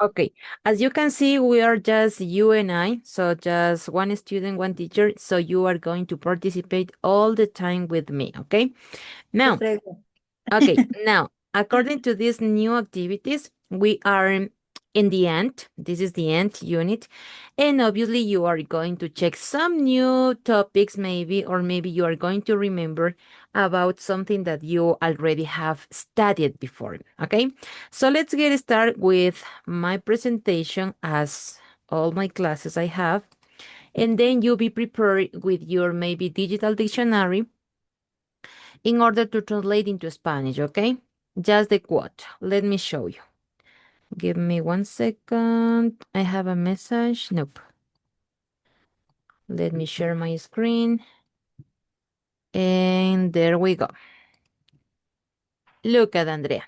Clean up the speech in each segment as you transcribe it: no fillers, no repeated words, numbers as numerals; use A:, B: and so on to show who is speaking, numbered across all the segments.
A: Okay, as you can see, we are just you and I, so just one student, one teacher. So you are going to participate all the time with me, okay?
B: Qué
A: Now,
B: frego.
A: okay, now, according to these new activities, we are in the end. This is the end unit. And obviously, you are going to check some new topics, maybe, or maybe you are going to remember about something that you already have studied before. Okay, so let's get started with my presentation as all my classes I have. And then you'll be prepared with your maybe digital dictionary in order to translate into Spanish, okay? Just the quote. Let me show you. Give me 1 second. I have a message. Nope. Let me share my screen. And there we go. Look at Andrea.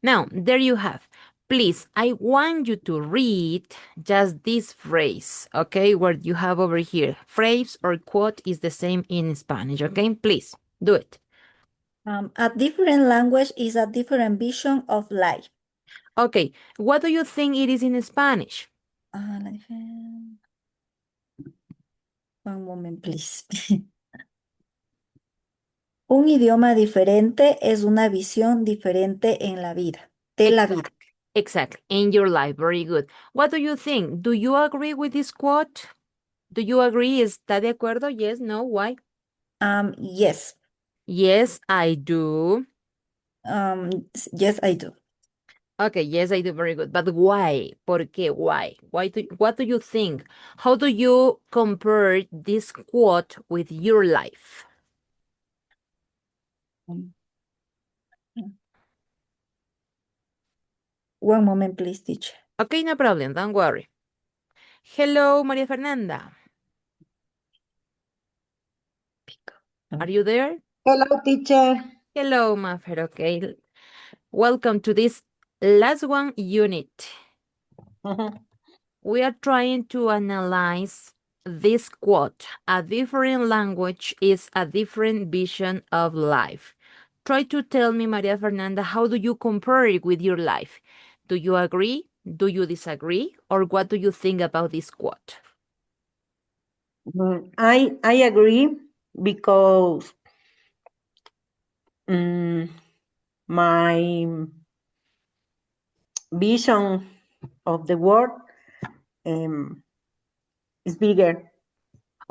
A: Now, there you have. Please, I want you to read just this phrase, okay? Where you have over here. Phrase or quote is the same in Spanish, okay? Please, do it.
B: A different language is a different vision of life.
A: Okay, what do you think it is in Spanish?
B: One moment, please. Un idioma diferente es una visión diferente en la vida, de la vida.
A: Exactly. Exactly. In your life. Very good. What do you think? Do you agree with this quote? Do you agree? ¿Está de acuerdo? Yes, no, why?
B: Yes.
A: Yes, I do.
B: Yes, I do.
A: Okay, yes, I do. Very good. But why? ¿Por qué? Why? What do you think? How do you compare this quote with your life?
B: Um, One moment, please, teacher.
A: Okay, no problem. Don't worry. Hello, Maria Fernanda. Are you there?
C: Hello, teacher.
A: Hello, Mafer. Okay. Welcome to this last one unit. We are trying to analyze this quote. A different language is a different vision of life. Try to tell me, Maria Fernanda, how do you compare it with your life? Do you agree? Do you disagree? Or what do you think about this quote?
C: I agree because um, my vision of the world um, is bigger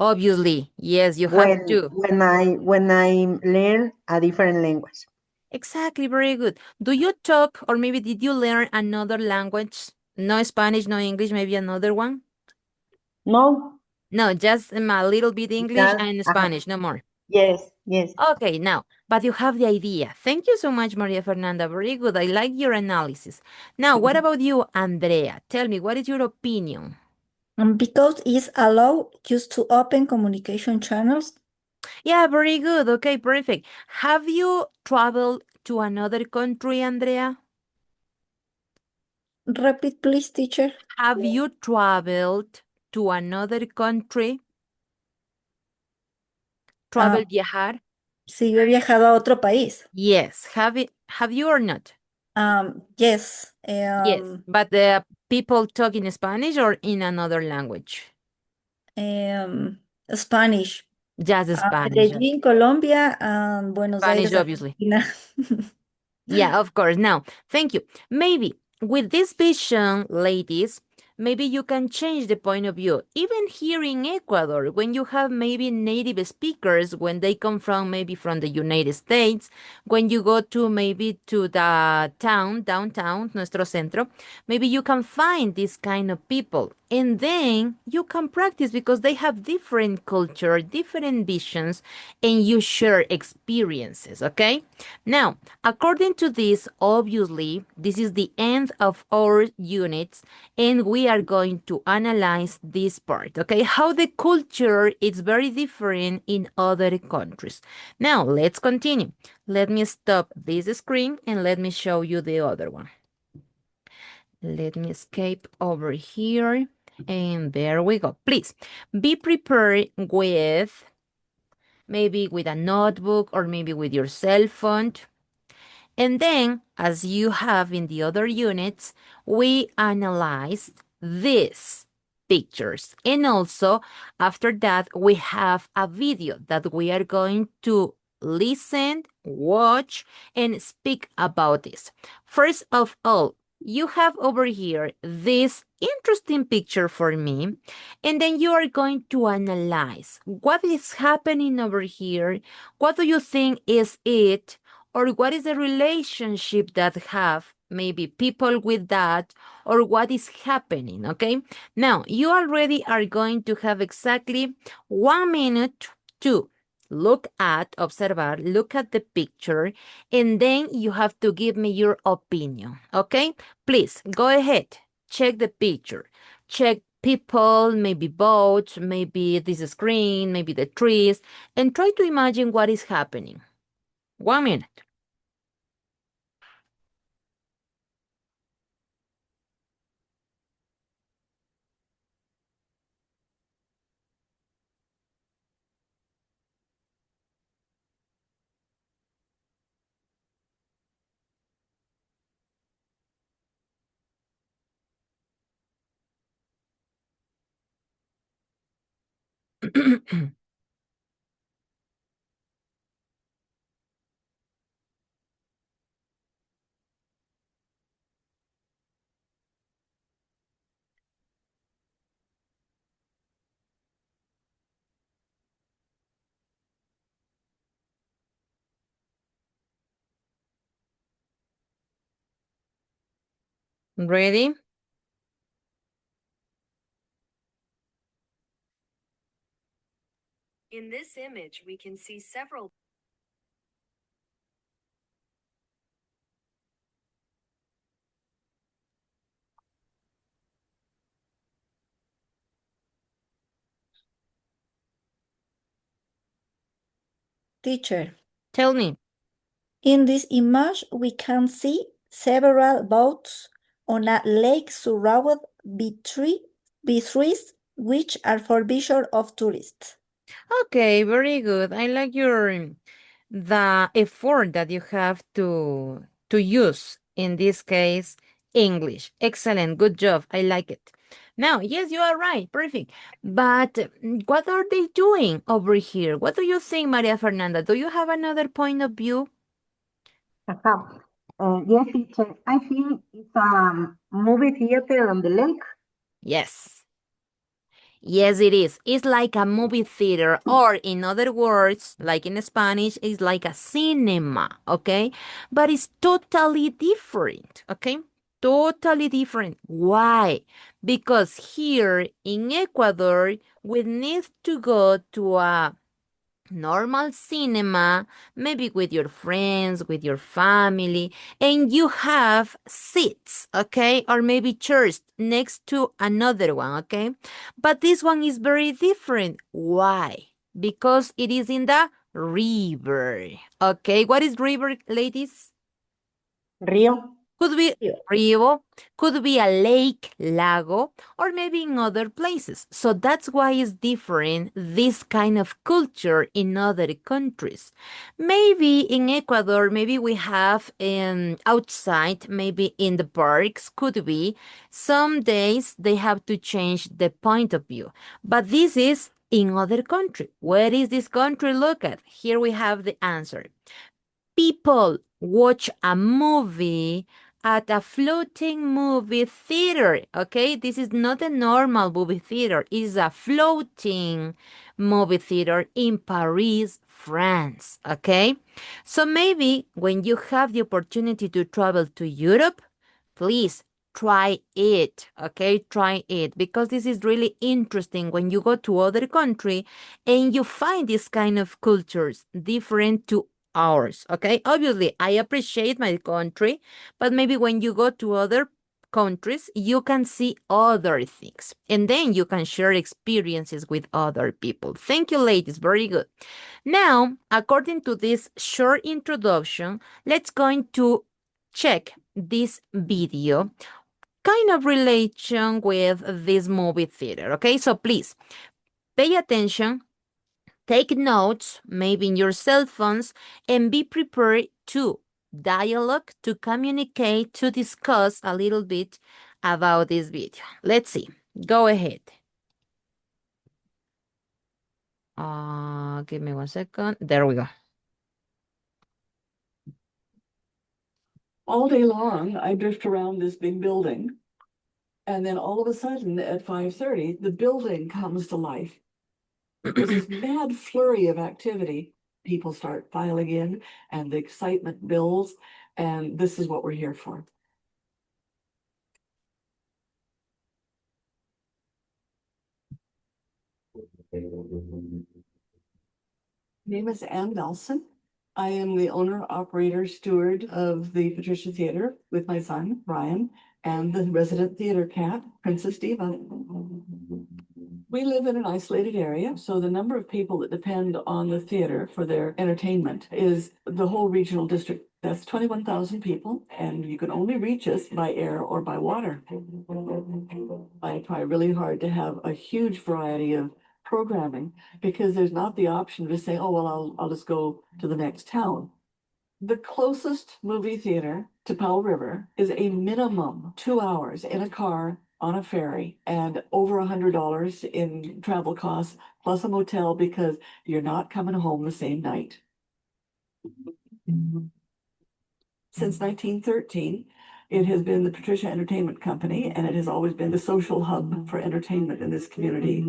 A: Obviously, yes, you have
C: when
A: to.
C: when I learn a different language.
A: Exactly, very good. Do you talk or maybe did you learn another language? No Spanish, no English, maybe another one?
C: No,
A: No, just a little bit English
C: just
A: and Spanish, no more.
C: yes.
A: Okay, now, but you have the idea. Thank you so much, Maria Fernanda. Very good. I like your analysis. Now, what about you, Andrea? Tell me, what is your opinion?
B: Because it's allow just to open communication channels.
A: Yeah, very good. Okay, perfect. Have you traveled to another country, Andrea?
B: Repeat, please, teacher.
A: Have you traveled to another country?
B: Ah,
A: Travel, viajar?
B: si yo he viajado a otro país.
A: Yes. Have you or not?
B: Yes.
A: Yes. But the people talk in Spanish or in another language?
B: Spanish.
A: Just Spanish.
B: Medellín, Colombia, and Buenos
A: Spanish,
B: Aires,
A: obviously.
B: Argentina.
A: Yeah, of course. Now, thank you. Maybe with this vision, ladies, maybe you can change the point of view. Even here in Ecuador, when you have maybe native speakers, when they come from maybe from the United States, when you go to maybe to the town, downtown, nuestro centro, maybe you can find this kind of people. And then you can practice because they have different culture, different visions, and you share experiences, okay? Now, according to this, obviously, this is the end of our units, and we are going to analyze this part, okay? How the culture is very different in other countries. Now, let's continue. Let me stop this screen and let me show you the other one. Let me escape over here. And there we go. Please be prepared with maybe with a notebook or maybe with your cell phone. And then, as you have in the other units, we analyzed these pictures. And also, after that, we have a video that we are going to listen, watch, and speak about this. First of all, you have over here this interesting picture for me, and then you are going to analyze what is happening over here. What do you think is it? Or what is the relationship that have maybe people with that, or what is happening? Okay, now you already are going to have exactly 1 minute to observar, look at the picture, and then you have to give me your opinion. Okay, please go ahead, check the picture, check people, maybe boats, maybe this screen, maybe the trees, and try to imagine what is happening. 1 minute. Ready?
D: In this image, we can see several.
B: Teacher,
A: Tell me.
B: in this image, we can see several boats on a lake surrounded by trees, which are for vision of tourists.
A: Okay, very good. I like your the effort that you have to use in this case English. Excellent. Good job. I like it. Now, yes, you are right. Perfect. But what are they doing over here? What do you think, Maria Fernanda? Do you have another point of view?
C: Ajá. Yes, teacher. I think it's a movie theater on the lake.
A: Yes. Yes, it is. It's like a movie theater, or in other words, like in Spanish, it's like a cinema, okay? But it's totally different, okay? Totally different. Why? Because here in Ecuador, we need to go to a normal cinema, maybe with your friends, with your family, and you have seats, okay? Or maybe chairs next to another one, okay? But this one is very different. Why? Because it is in the river, okay? What is river, ladies?
C: Río.
A: Could be
B: Yeah.
A: rio, could be a lake, lago, or maybe in other places. So that's why it's different, this kind of culture in other countries. Maybe in Ecuador, maybe we have outside, maybe in the parks, could be. Some days they have to change the point of view. But this is in other country. Where is this country? Look at. Here we have the answer. People watch a movie at a floating movie theater. Okay, this is not a normal movie theater, it's a floating movie theater in Paris, France. Okay, so maybe when you have the opportunity to travel to Europe, please try it. Okay, try it, because this is really interesting when you go to other country and you find this kind of cultures different to ours. Okay, obviously I appreciate my country, but maybe when you go to other countries you can see other things, and then you can share experiences with other people. Thank you, ladies, very good. Now, according to this short introduction, let's going to check this video, kind of relation with this movie theater. Okay, so please pay attention, take notes, maybe in your cell phones, and be prepared to dialogue to communicate, to discuss a little bit about this video. Let's see. Go ahead. Give me 1 second. There we go.
E: All day long, I drift around this big building. And then all of a sudden at 5:30, the building comes to life. There's this mad flurry of activity. People start filing in and the excitement builds. And this is what we're here for. Name is Ann Nelson. I am the owner, operator, steward of the Patricia Theater with my son, Brian, and the resident theater cat, Princess Diva. We live in an isolated area, so the number of people that depend on the theater for their entertainment is the whole regional district. That's 21,000 people, and you can only reach us by air or by water. I try really hard to have a huge variety of programming because there's not the option to say, oh, well, I'll just go to the next town. The closest movie theater to Powell River is a minimum 2 hours in a car on a ferry and over $100 in travel costs, plus a motel because you're not coming home the same night. Since 1913, it has been the Patricia Entertainment Company, and it has always been the social hub for entertainment in this community.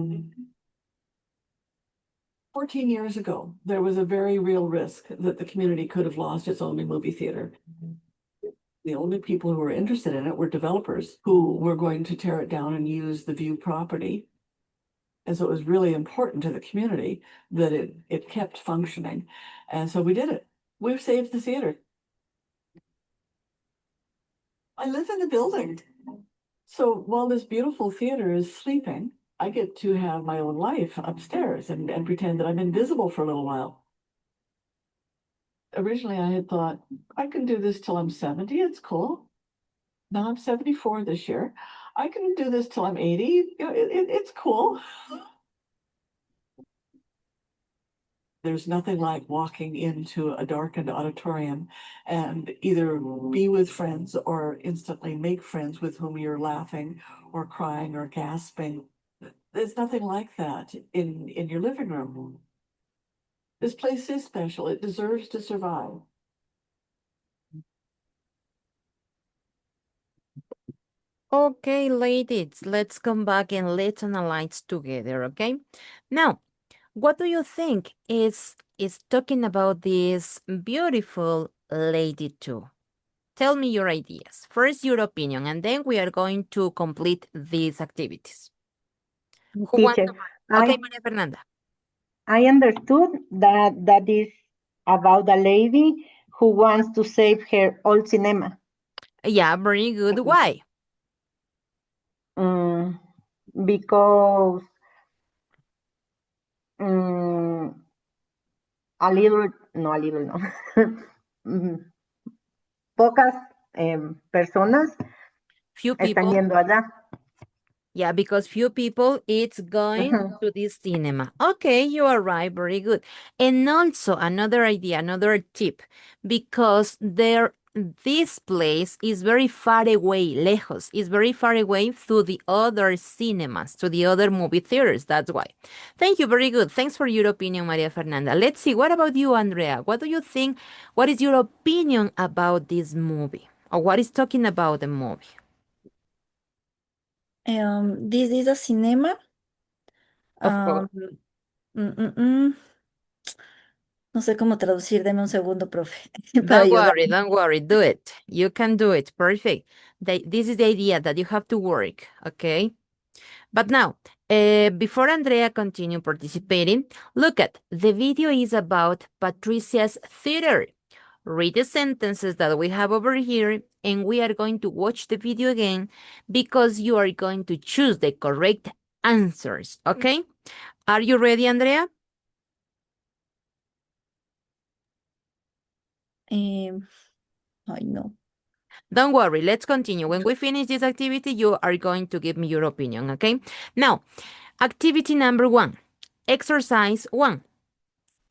E: 14 years ago, there was a very real risk that the community could have lost its only movie theater. The only people who were interested in it were developers who were going to tear it down and use the View property. And so it was really important to the community that it kept functioning. And so we did it. We've saved the theater. I live in the building. So while this beautiful theater is sleeping, I get to have my own life upstairs and pretend that I'm invisible for a little while. Originally, I had thought, I can do this till I'm 70, it's cool. Now I'm 74 this year. I can do this till I'm 80, you know, it's cool. There's nothing like walking into a darkened auditorium and either be with friends or instantly make friends with whom you're laughing or crying or gasping. There's nothing like that in your living room. This place is special. It deserves to survive.
A: Okay, ladies, let's come back and let's analyze together, okay? Now, what do you think is talking about this beautiful lady too? Tell me your ideas. First, your opinion, and then we are going to complete these activities. Who wants
C: Teacher,
A: to? Okay, Maria Fernanda.
C: I understood that is about a lady who wants to save her old cinema.
A: Yeah, very good. Why?
C: Mm, because a little, no, Mm, pocas personas
A: Few
C: están
A: people.
C: yendo allá.
A: Yeah, because few people it's going to this cinema. Okay, you are right. Very good. And also another idea, another tip, because this place is very far away, lejos, is very far away to the other cinemas, to the other movie theaters. That's why. Thank you. Very good. Thanks for your opinion, Maria Fernanda. Let's see. What about you, Andrea? What do you think? What is your opinion about this movie? Or what is talking about the movie?
B: This is a cinema.
A: Of course.
B: Mm, mm, mm. No sé cómo traducir, deme un segundo, profe, para
A: Don't
B: ayudar.
A: worry, don't worry. Do it. You can do it. Perfect. This is the idea that you have to work, okay? But now, before Andrea continue participating, look at the video is about Patricia's theater. Read the sentences that we have over here, and we are going to watch the video again because you are going to choose the correct answers, okay? Are you ready, Andrea?
B: Ay, no.
A: Don't worry, let's continue. When we finish this activity, you are going to give me your opinion, okay? Now, activity number 1, exercise 1.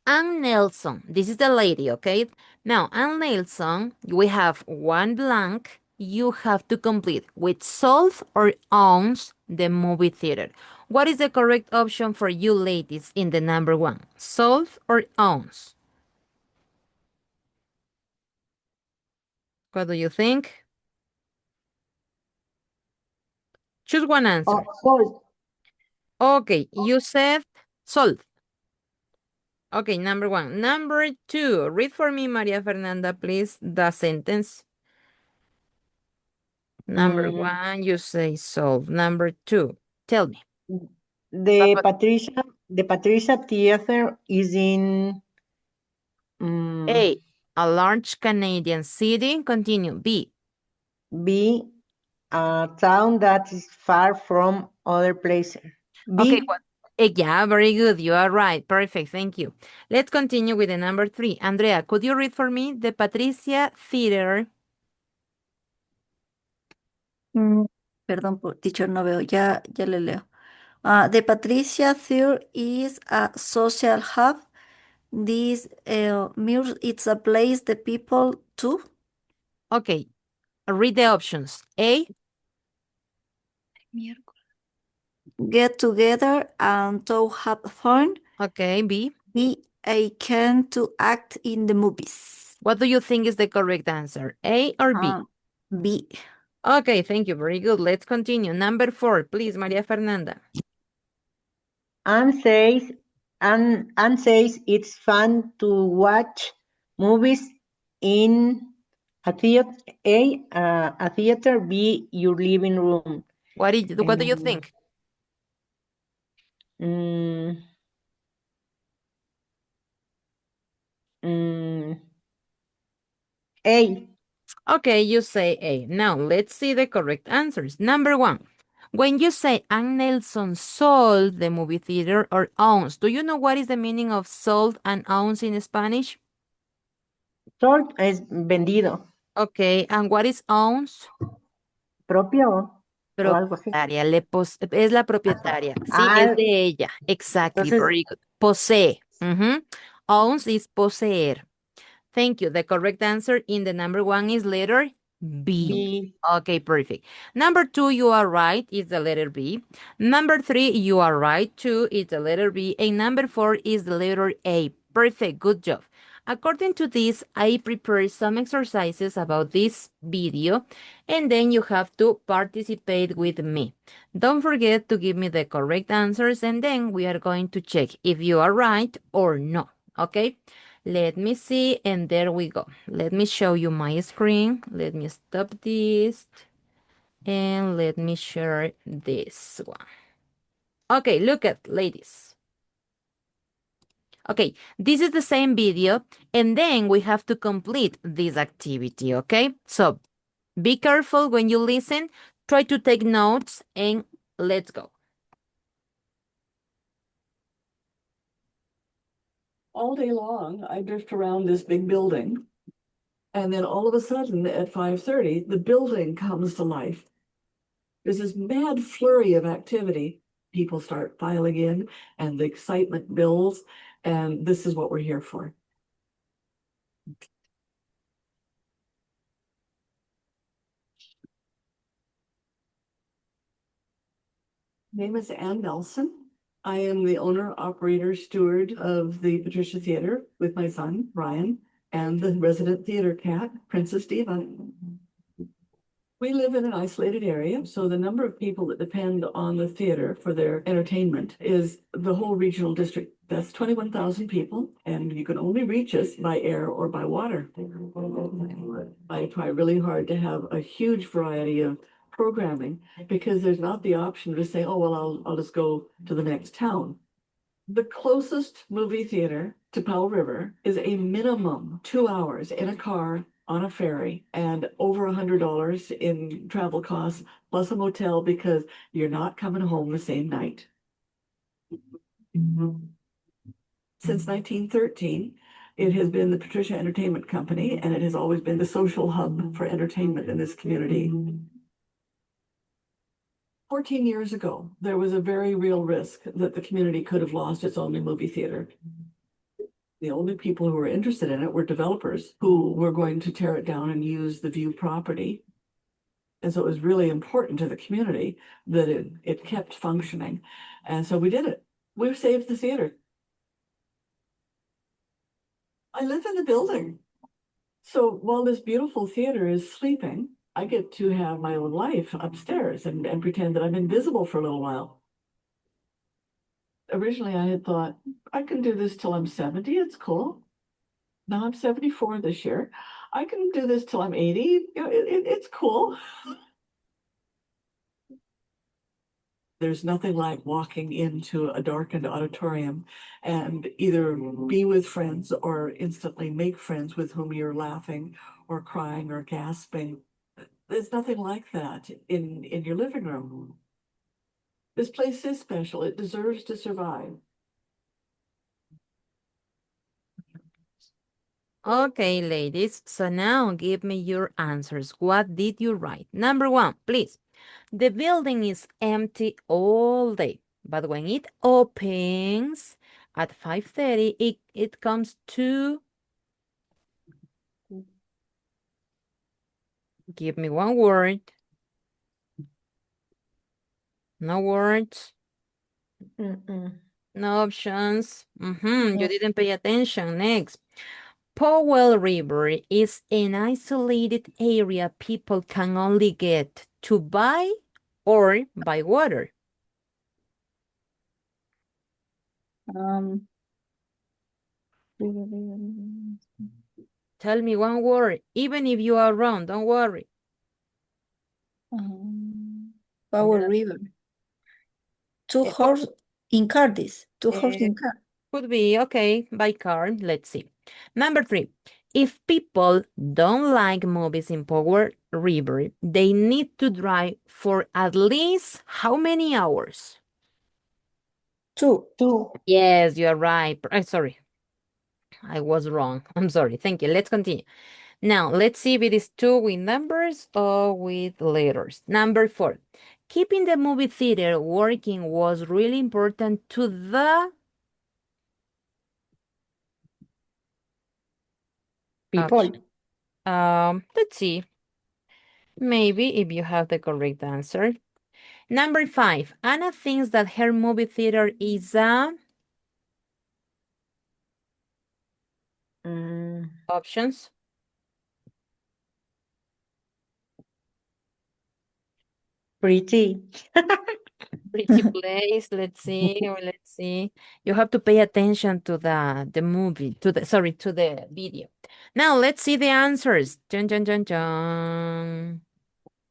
A: Ann Nelson. This is the lady, okay? Now, Ann Nelson, we have one blank. You have to complete with sold or owns the movie theater. What is the correct option for you ladies in the number one? Sold or owns? What do you think? Choose one answer.
C: Sold.
A: Okay, you said sold. Okay, number one. Number two, read for me, Maria Fernanda, please, the sentence. Number
C: Mm,
A: one, you say sold. Number two, tell me.
C: the Patricia Theater is in mm,
A: A, a large Canadian city. Continue. B.
C: B, a town that is far from other places.
A: Okay,
C: B,
A: what? Yeah, very good. You are right. Perfect. Thank you. Let's continue with the number three. Andrea, could you read for me the Patricia Theater?
B: Perdón, teacher, no veo. Ya le leo. The Patricia Theater is a social hub. This mirror, it's a place the people to
A: Okay, read the options. A.
B: get together and to have fun.
A: Okay, B.
B: Be a can to act in the movies.
A: What do you think is the correct answer? A or B?
B: B.
A: Okay, thank you. Very good. Let's continue. Number four, please, Maria Fernanda.
C: Anne says, Anne says it's fun to watch movies in a theater. A theater. B, your living room.
A: What do you
C: Um,
A: think?
C: mm, mm, A.
A: Okay, you say A. Now, let's see the correct answers. Number one, when you say Ann Nelson sold the movie theater or owns, do you know what is the meaning of sold and owns in Spanish?
C: Sold es vendido.
A: Okay, and what is owns?
C: Propio o algo así.
A: Propietaria, es la propietaria. Sí, es
C: Ah,
A: de ella. Exactly,
C: entonces
A: very good. Posee. Owns is poseer. Thank you. The correct answer in the number one is letter B.
C: B.
A: Okay, perfect. Number two, you are right, is the letter B. Number three, you are right too, is the letter B. And number four is the letter A. Perfect, good job. According to this, I prepared some exercises about this video, and then you have to participate with me. Don't forget to give me the correct answers, and then we are going to check if you are right or no. Okay? Let me see, and there we go. Let me show you my screen. Let me stop this, and let me share this one. Okay, look at, ladies. Okay, this is the same video, and then we have to complete this activity, okay? So be careful when you listen. Try to take notes, and let's go.
E: All day long, I drift around this big building. And then all of a sudden at 5:30, the building comes to life. There's this mad flurry of activity. People start filing in and the excitement builds. And this is what we're here for. Name is Ann Nelson. I am the owner, operator, steward of the Patricia Theater with my son, Ryan, and the resident theater cat, Princess Diva. We live in an isolated area, so the number of people that depend on the theater for their entertainment is the whole regional district. That's 21,000 people, and you can only reach us by air or by water. I try really hard to have a huge variety of programming because there's not the option to say, oh, well, I'll just go to the next town. The closest movie theater to Powell River is a minimum 2 hours in a car on a ferry and over $100 in travel costs, plus a motel because you're not coming home the same night. Since 1913, it has been the Patricia Entertainment Company, and it has always been the social hub for entertainment in this community. 14 years ago, there was a very real risk that the community could have lost its only movie theater. The only people who were interested in it were developers who were going to tear it down and use the view property. And so it was really important to the community that it kept functioning. And so we did it. We saved the theater. I live in the building. So while this beautiful theater is sleeping, I get to have my own life upstairs and pretend that I'm invisible for a little while. Originally, I had thought, I can do this till I'm 70. It's cool. Now I'm 74 this year. I can do this till I'm 80. You know, it's cool. There's nothing like walking into a darkened auditorium and either be with friends or instantly make friends with whom you're laughing or crying or gasping. There's nothing like that in your living room. This place is special. It deserves to survive.
A: Okay, ladies. So now give me your answers. What did you write? Number one, please. The building is empty all day, but when it opens at 5:30, it comes to, give me one word. No words,
C: Mm-mm.
A: no options. You
C: No.
A: didn't pay attention. Next. Powell River is an isolated area people can only get to buy or by water.
B: Um,
A: Tell me one word, even if you are wrong, don't worry.
B: Power
A: That-
B: River. Two
A: eh,
B: horse in Cardis. Two horse
A: eh,
B: in car.
A: could be, okay, by car. Let's see. Number three, if people don't like movies in Powell River, they need to drive for at least how many hours?
B: Two.
C: Two.
A: Yes, you are right. Sorry, I was wrong. I'm sorry. Thank you. Let's continue. Now, let's see if it is two with numbers or with letters. Number four, keeping the movie theater working was really important to the
C: People.
A: option. Let's see. Maybe if you have the correct answer. Number five, Anna thinks that her movie theater is a
C: Mm,
A: options.
C: pretty.
A: Pretty place. Let's see. Let's see. You have to pay attention to the movie, to the sorry, to the video. Now let's see the answers. Dun, dun, dun, dun.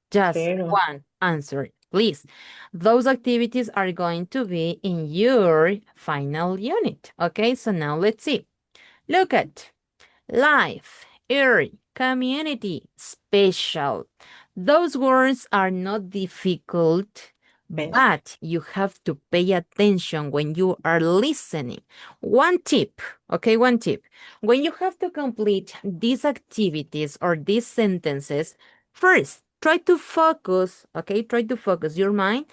A: Just
C: Pero.
A: one answer, please. Those activities are going to be in your final unit. Okay, so now let's see. Look at life, earth, community, special. Those words are not difficult,
C: Best.
A: but you have to pay attention when you are listening. One tip, okay, one tip. When you have to complete these activities or these sentences, first, try to focus, okay, try to focus your mind.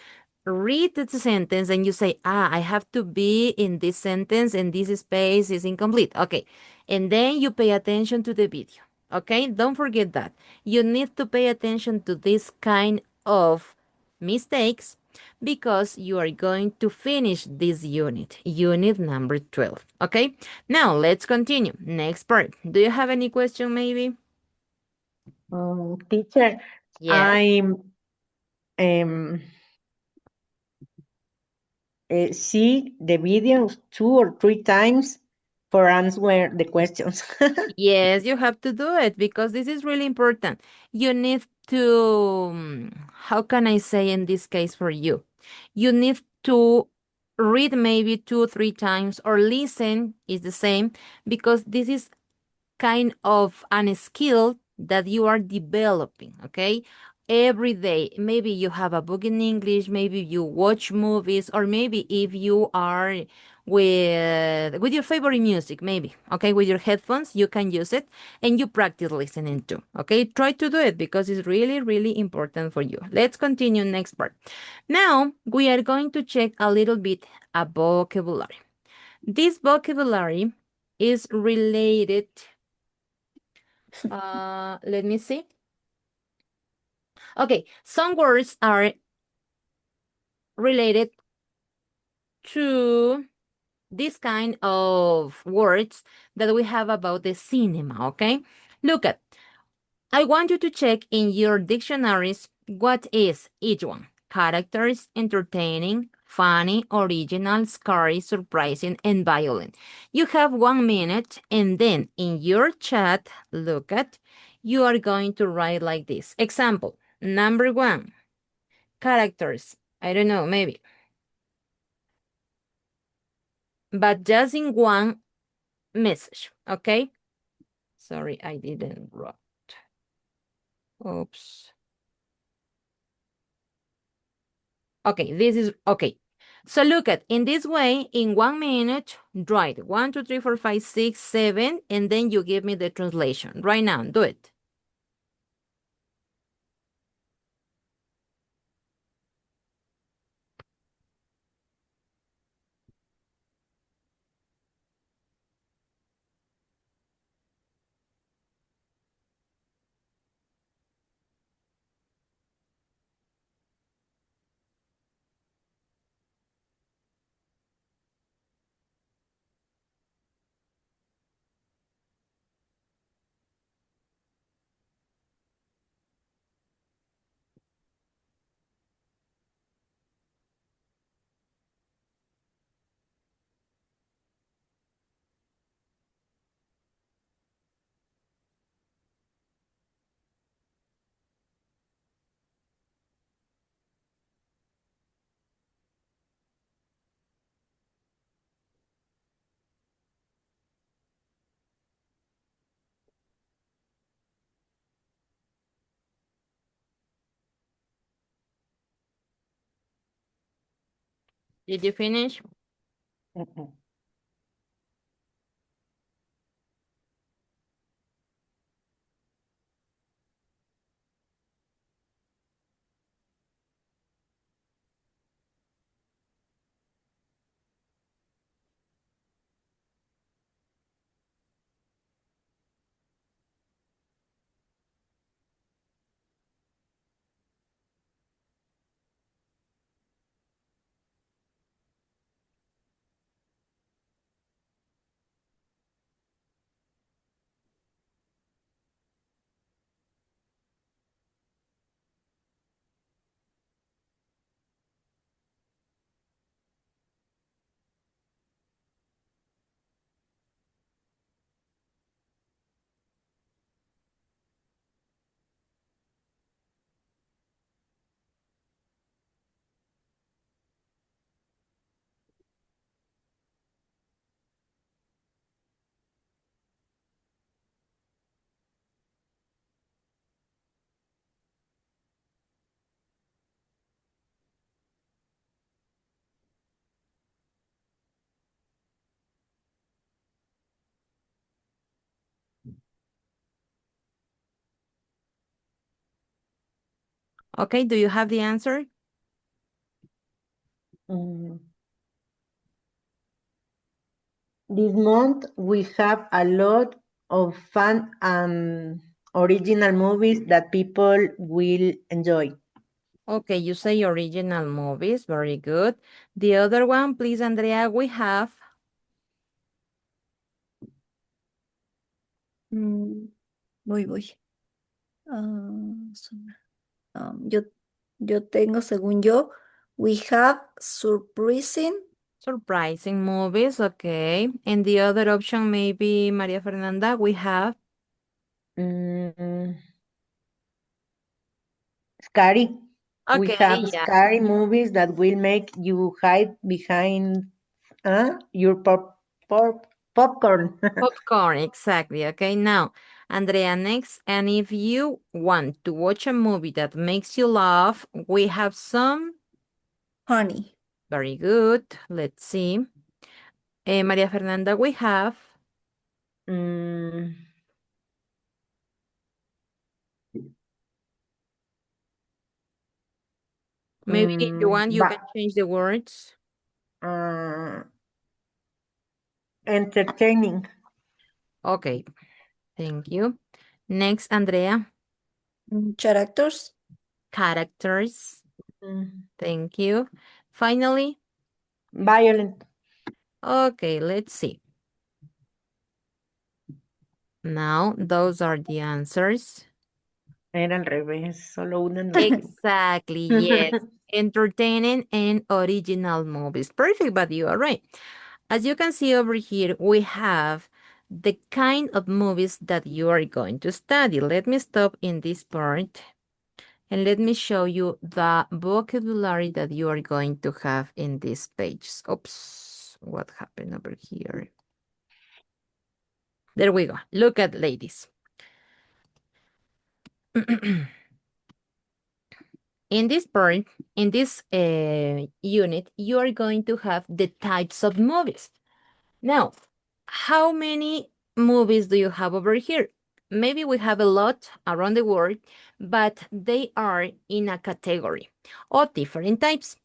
A: Read the sentence and you say, I have to be in this sentence and this space is incomplete. Okay. And then you pay attention to the video. Okay. Don't forget that. You need to pay attention to this kind of mistakes because you are going to finish this unit number 12. Okay. Now let's continue. Next part. Do you have any question maybe?
C: Teacher,
A: Yes.
C: I'm um, see the video 2 or 3 times for answer the questions.
A: Yes, you have to do it because this is really important. You need to, how can I say in this case for you? You need to read maybe 2 or 3 times or listen is the same because this is kind of an skill that you are developing, okay? Every day, maybe you have a book in English, maybe you watch movies, or maybe if you are with your favorite music, maybe, okay, with your headphones, you can use it and you practice listening too, okay? Try to do it because it's really, really important for you. Let's continue next part. Now, we are going to check a little bit a vocabulary. This vocabulary is related. Let me see. Okay, some words are related to this kind of words that we have about the cinema, okay? Look at, I want you to check in your dictionaries what is each one. Characters, entertaining, funny, original, scary, surprising, and violent. You have 1 minute, and then in your chat, look at, you are going to write like this. Example, number 1, characters. I don't know, maybe. But just in one message, okay? Sorry, I didn't write. Oops. Okay, this is okay. So look at, in this way, in 1 minute, write 1, 2, 3, 4, 5, 6, 7, and then you give me the translation. Right now, do it. Did you finish?
C: Mm-mm.
A: Okay, do you have the answer?
C: Mm. This month we have a lot of fun and original movies that people will enjoy.
A: Okay, you say original movies. Very good. The other one, please, Andrea, we have.
B: Voy. Yo, yo tengo, según yo, we have surprising.
A: Surprising movies, okay. And the other option, maybe Maria Fernanda, we have.
C: Mm, Scary. We
A: Okay,
C: have
A: yeah.
C: scary movies that will make you hide behind your popcorn.
A: Popcorn, exactly. Okay, now, Andrea, next. And if you want to watch a movie that makes you laugh, we have some.
B: Honey.
A: Very good. Let's see. Maria Fernanda, we have.
C: Mm,
A: Maybe if you want, you can
C: but
A: change the words.
C: entertaining.
A: Okay, thank you. Next, Andrea.
B: Characters.
A: Characters.
C: Mm,
A: Thank you. Finally,
C: Violent.
A: okay, let's see. Now, those are the answers.
C: Era al revés, solo una no.
A: Exactly, yes. Entertaining and original movies. Perfect, but you are right. As you can see over here, we have the kind of movies that you are going to study. Let me stop in this part and let me show you the vocabulary that you are going to have in these pages. Oops, what happened over here? There we go. Look at ladies. In this part, in this unit, you are going to have the types of movies. Now, how many movies do you have over here? Maybe we have a lot around the world, but they are in a category of different types.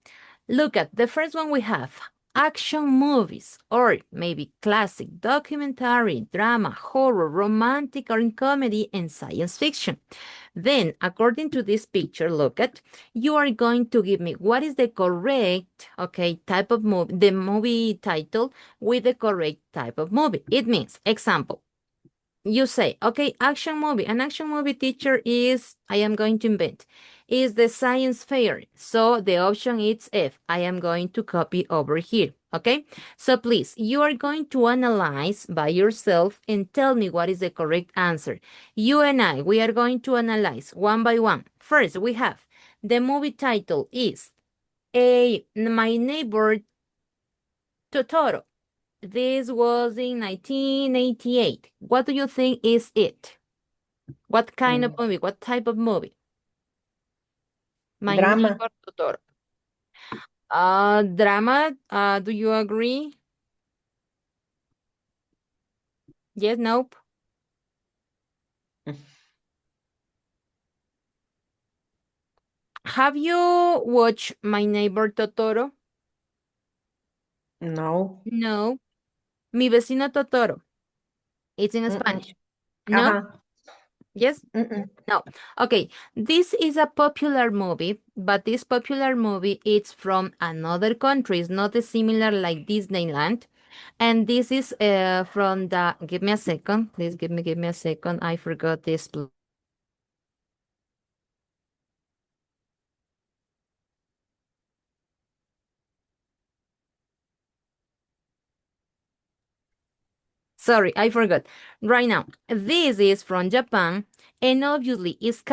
A: Look at the first one we have action movies, or maybe classic, documentary, drama, horror, romantic, or comedy, and science fiction. Then, according to this picture, look at, you are going to give me what is the correct, okay, type of movie, the movie title with the correct type of movie. It means, example, you say, okay, action movie. An action movie teacher is, I am going to invent, is the science fair. So the option is F. I am going to copy over here. Okay, so please, you are going to analyze by yourself and tell me what is the correct answer. You and I, we are going to analyze one by one. First, we have the movie title is My Neighbor Totoro. This was in 1988. What do you think is it? What kind of
C: Mm,
A: movie? What type of movie? My
C: Drama.
A: Neighbor Totoro. Drama. Do you agree? Yes, nope. Have you watched My Neighbor Totoro?
C: No.
A: No. Mi vecino Totoro. It's in
C: Mm-mm.
A: Spanish. No?
C: Ajá.
A: Yes?
C: Mm-mm.
A: No. Okay. This is a popular movie, but this popular movie is from another country. It's not similar like Disneyland. And this is from the, give me a second, please give me a second. I forgot this. Sorry, I forgot. Right now, this is from Japan, and obviously is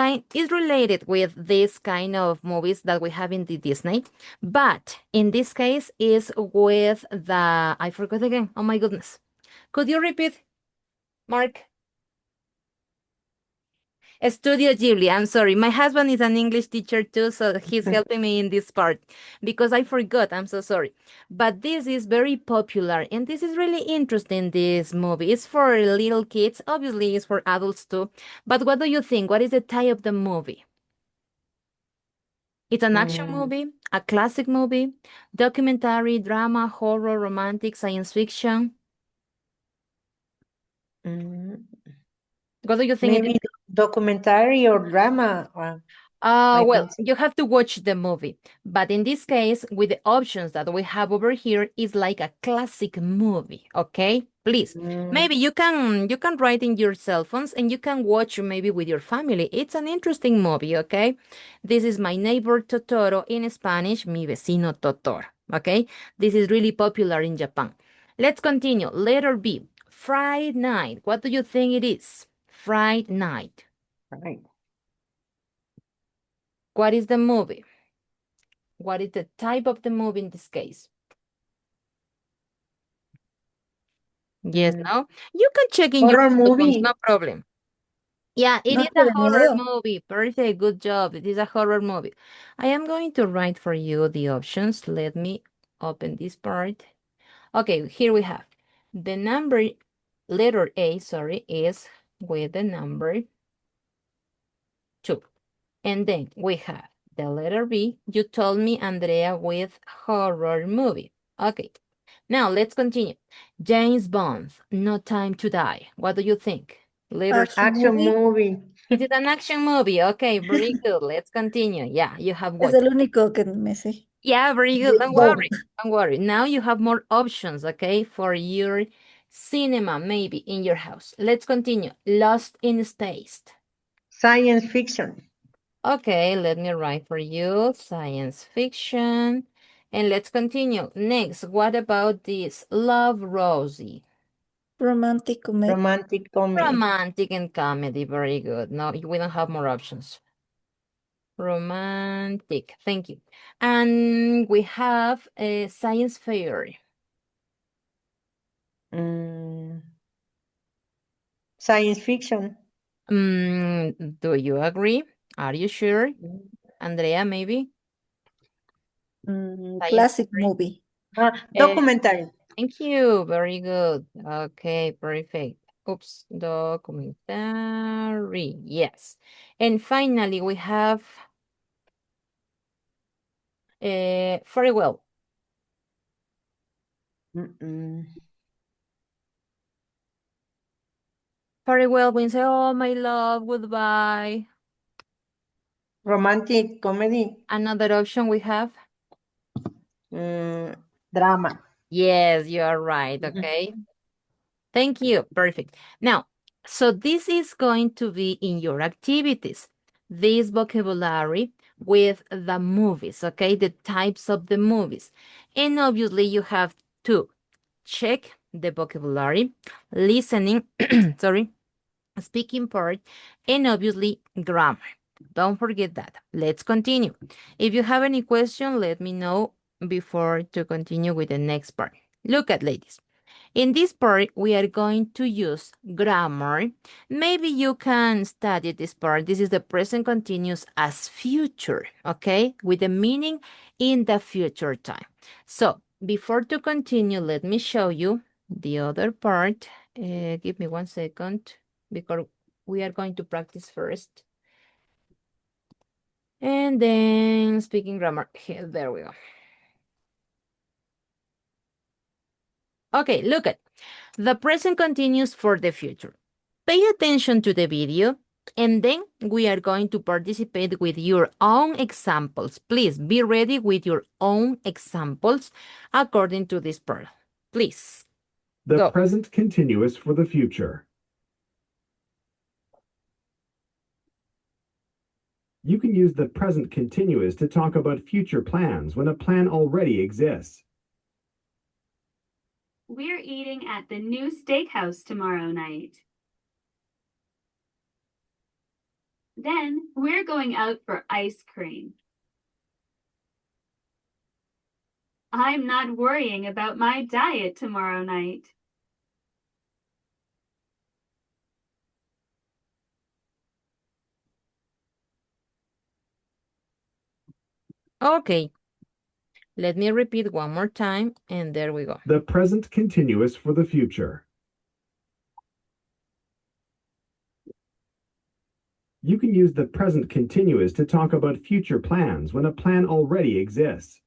A: related with this kind of movies that we have in the Disney, but in this case is with the, I forgot again. Oh my goodness. Could you repeat, Mark? Studio Ghibli, I'm sorry. My husband is an English teacher too, so he's helping me in this part because I forgot. I'm so sorry. But this is very popular and this is really interesting, this movie. It's for little kids, obviously it's for adults too. But what do you think? What is the type of the movie? It's an action
C: Mm,
A: movie, a classic movie, documentary, drama, horror, romantic, science fiction.
C: mm.
A: What do you think it is?
C: Maybe documentary or drama. I
A: Well,
C: think so.
A: you have to watch the movie, but in this case, with the options that we have over here, is like a classic movie. Okay, please,
C: Mm,
A: maybe you can write in your cell phones and you can watch maybe with your family. It's an interesting movie. Okay, this is My Neighbor Totoro in Spanish, Mi Vecino Totoro. Okay, this is really popular in Japan. Let's continue. Letter B, Friday Night. What do you think it is? Friday Night.
C: right.
A: What is the movie? What is the type of the movie in this case? Yes,
C: Mm.
A: no? You can check in your
C: Horror
A: cell phones,
C: movie.
A: no problem. Yeah, it is
B: Noche
A: a
B: de
A: horror
B: miedo.
A: movie. Perfect, good job. It is a horror movie. I am going to write for you the options. Let me open this part. Okay, here we have the number, letter A, sorry, is with the number 2. And then we have the letter B. You told me, Andrea, with horror movie. Okay. Now, let's continue. James Bond, No Time to Die. What do you think? Letter C.
C: Action movie.
A: It is an action movie. Okay, very good. Let's continue. Yeah, you have
B: Es
A: what?
B: el único que me sé.
A: Yeah, very good. Don't
B: Bond.
A: worry. Don't worry. Now you have more options, okay, for your cinema, maybe in your house. Let's continue. Lost in Space.
C: Science fiction.
A: Okay, let me write for you. Science fiction. And let's continue. Next, what about this? Love, Rosie.
B: Romantic comedy.
C: Romantic comedy.
A: Romantic and comedy. Very good. No, we don't have more options. Romantic. Thank you. And we have a science fair.
C: Mm, Science fiction.
A: Do you agree? Are you sure? Andrea, maybe? Science
B: Classic
A: fair.
B: movie.
C: Documentary.
A: Thank you. Very good. Okay, perfect. Oops, documentary. Yes. And finally, we have very well.
C: Mm-mm.
A: Very well, we say, oh, my love, goodbye.
C: Romantic comedy.
A: Another option we have.
C: Drama.
A: Yes, you are right. Okay. Thank you. Perfect. Now, so this is going to be in your activities. This vocabulary with the movies, okay? The types of the movies. And obviously you have to check the vocabulary, listening, sorry, speaking part, and obviously grammar. Don't forget that. Let's continue. If you have any question, let me know before to continue with the next part. Look at ladies. In this part, we are going to use grammar. Maybe you can study this part. This is the present continuous as future, okay? With the meaning in the future time. So before to continue, let me show you the other part. Give me 1 second because we are going to practice first. And then speaking grammar. Here, there we go. Okay, look at the present continuous for the future. Pay attention to the video and then we are going to participate with your own examples. Please be ready with your own examples according to this part. Please.
F: The
A: Go.
F: present continuous for the future. You can use the present continuous to talk about future plans when a plan already exists.
G: We're eating at the new steakhouse tomorrow night. Then we're going out for ice cream. I'm not worrying about my diet tomorrow night.
A: Okay. Let me repeat one more time and there we go.
F: The present continuous for the future. You can use the present continuous to talk about future plans when a plan already exists.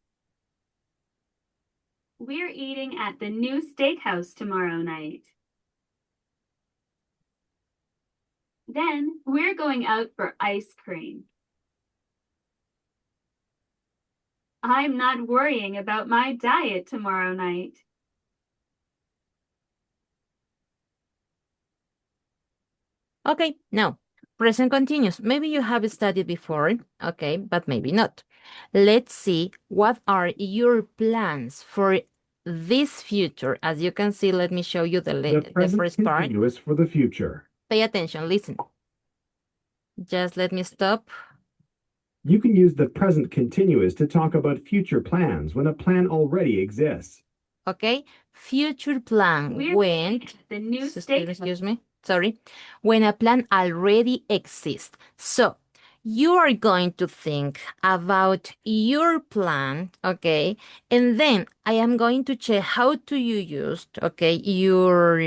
G: We're eating at the new steakhouse tomorrow night. Then we're going out for ice cream. I'm not worrying about my diet tomorrow night.
A: Okay, now, present continuous. Maybe you have studied before, okay, but maybe not. Let's see what are your plans for this future. As you can see, let me show you
F: The
A: the
F: present
A: first part.
F: continuous for the future.
A: Pay attention, listen. Just let me stop.
F: You can use the present continuous to talk about future plans when a plan already exists.
A: Okay, future plan
G: We're
A: when,
G: the new
A: excuse
G: steakhouse.
A: me, sorry, when a plan already exists. So you are going to think about your plan, okay? And then I am going to check how do you use, okay, your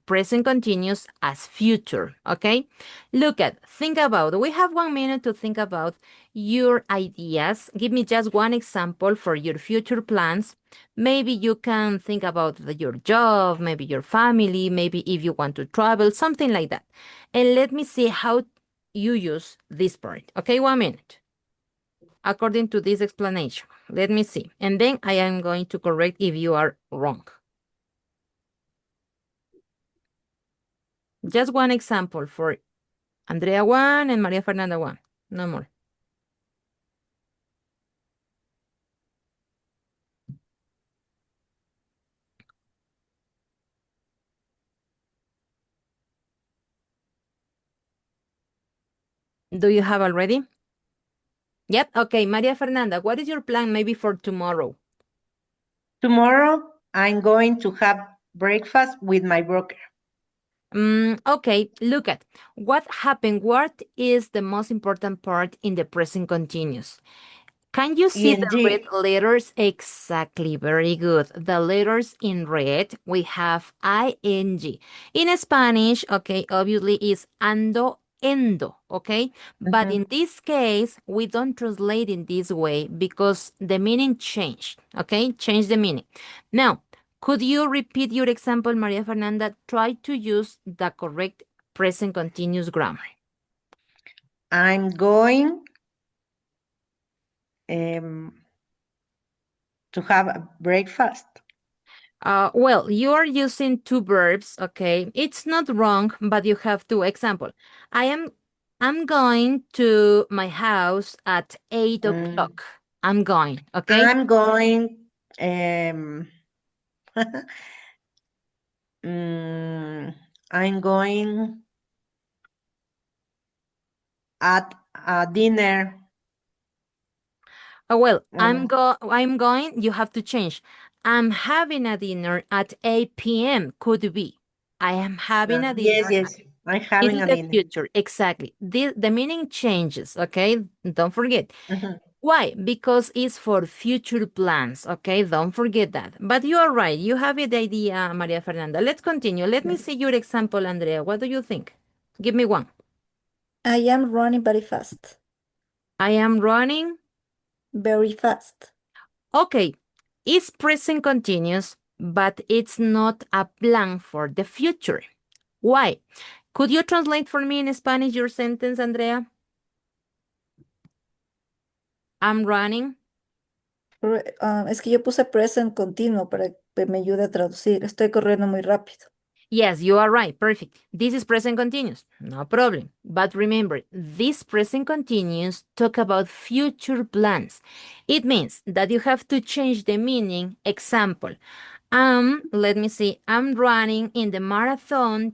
A: present continuous as future, okay? Think about, we have 1 minute to think about your ideas. Give me just one example for your future plans. Maybe you can think about your job, maybe your family, maybe if you want to travel, something like that. And let me see how you use this part. Okay, 1 minute. According to this explanation, let me see. And then I am going to correct if you are wrong. Just one example for Andrea 1 and Maria Fernanda 1. No more. Do you have already? Yep. Okay, Maria Fernanda, what is your plan maybe for tomorrow?
C: Tomorrow, I'm going to have breakfast with my broker.
A: Okay, look at what happened. What is the most important part in the present continuous? Can you see the
C: ing.
A: red letters? Exactly, very good. The letters in red, we have ing. In Spanish, okay, obviously is ando, endo, okay? But in this case, we don't translate in this way because the meaning changed, okay? Change the meaning. Now, could you repeat your example, Maria Fernanda? Try to use the correct present continuous grammar.
C: I'm going to have a breakfast.
A: Well, you are using two verbs, okay? It's not wrong, but you have to example. I'm going to my house at 8
C: Mm,
A: o'clock. I'm going, okay?
C: I'm going um, mm, I'm going at a dinner.
A: Well,
C: Mm,
A: I'm going, you have to change. I'm having a dinner at 8 p.m. Could be. I am having a
C: yes,
A: dinner.
C: yes. I'm
A: This
C: having
A: is
C: a
A: the
C: dinner.
A: future, exactly. The meaning changes, okay? Don't forget.
C: Mhm.
A: Why? Because it's for future plans, okay? Don't forget that. But you are right. You have the idea, Maria Fernanda. Let's continue. Let me see your example, Andrea. What do you think? Give me one.
B: I am running very fast.
A: I am running.
B: Very fast.
A: Okay, it's present continuous, but it's not a plan for the future. Why? Could you translate for me in Spanish your sentence, Andrea? I'm running.
B: Es que yo puse present continuo para que me ayude a traducir. Estoy corriendo muy rápido.
A: Yes, you are right. Perfect. This is present continuous. No problem. But remember, this present continuous talk about future plans. It means that you have to change the meaning. Example, let me see, I'm running in the marathon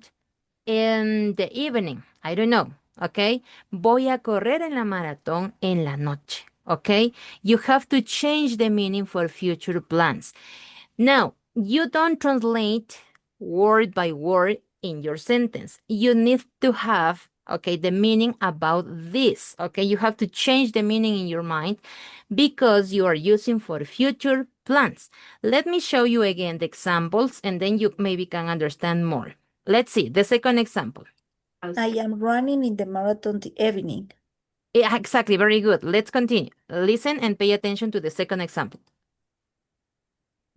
A: in the evening. I don't know. Okay. Voy a correr en la maratón en la noche. Okay. You have to change the meaning for future plans. Now, you don't translate word by word in your sentence. You need to have, okay, the meaning about this. Okay, you have to change the meaning in your mind because you are using for future plans. Let me show you again the examples and then you maybe can understand more. Let's see the second example.
B: I am running in the marathon the evening.
A: Yeah, exactly, very good. Let's continue. Listen and pay attention to the second example.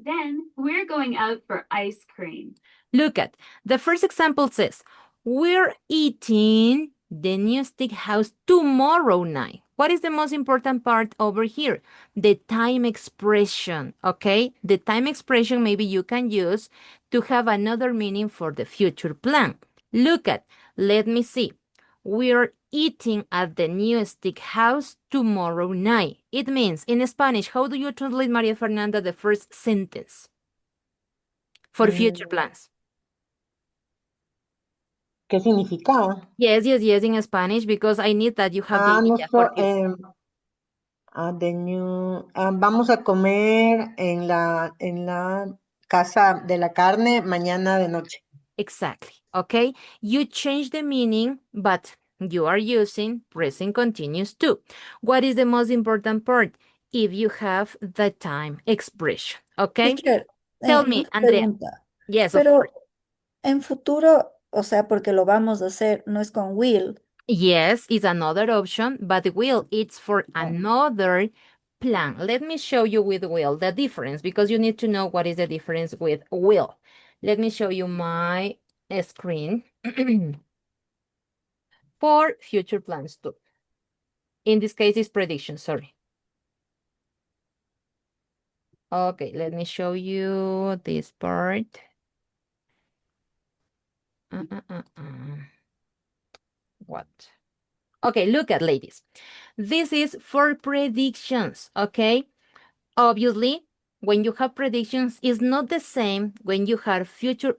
G: Then we're going out for ice cream.
A: Look at the first example says, we're eating the new steakhouse tomorrow night. What is the most important part over here? The time expression, okay? The time expression maybe you can use to have another meaning for the future plan. Look at, let me see. We're eating at the new steakhouse tomorrow night. It means in Spanish, how do you translate, Maria Fernanda, the first sentence for future
C: Mm,
A: plans?
C: ¿Qué significaba?
A: Yes, yes, yes, in Spanish, because I need that you have the idea for
C: Nosotros,
A: future.
C: vamos a comer en la casa de la carne mañana de noche.
A: Exactly. Okay. You change the meaning, but you are using present continuous too. What is the most important part? If you have the time expression, okay?
B: Teacher,
A: Tell me,
B: una
A: Andrea.
B: pregunta.
A: Yes, of course.
B: Pero en futuro, o sea, porque lo vamos a hacer, no es con will.
A: Yes, it's another option, but will, it's for another plan. Let me show you with will the difference, because you need to know what is the difference with will. Let me show you my screen for future plans too. In this case, it's prediction, sorry. Okay, let me show you this part. What? Okay, look at ladies. This is for predictions, okay? Obviously, when you have predictions, it's not the same when you have future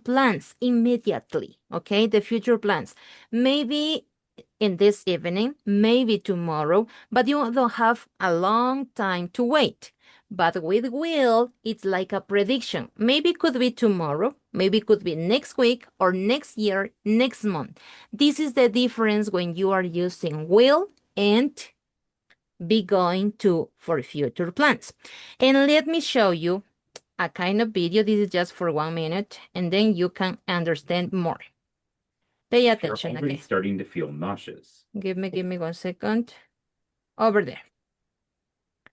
A: plans immediately, okay? The future plans. Maybe in this evening, maybe tomorrow, but you don't have a long time to wait. But with will, it's like a prediction. Maybe it could be tomorrow, maybe it could be next week or next year, next month. This is the difference when you are using will and be going to for future plans. And let me show you a kind of video. This is just for 1 minute, and then you can understand more. Pay
H: You're
A: attention,
H: already
A: okay?
H: starting to feel nauseous.
A: Give me 1 second. Over there.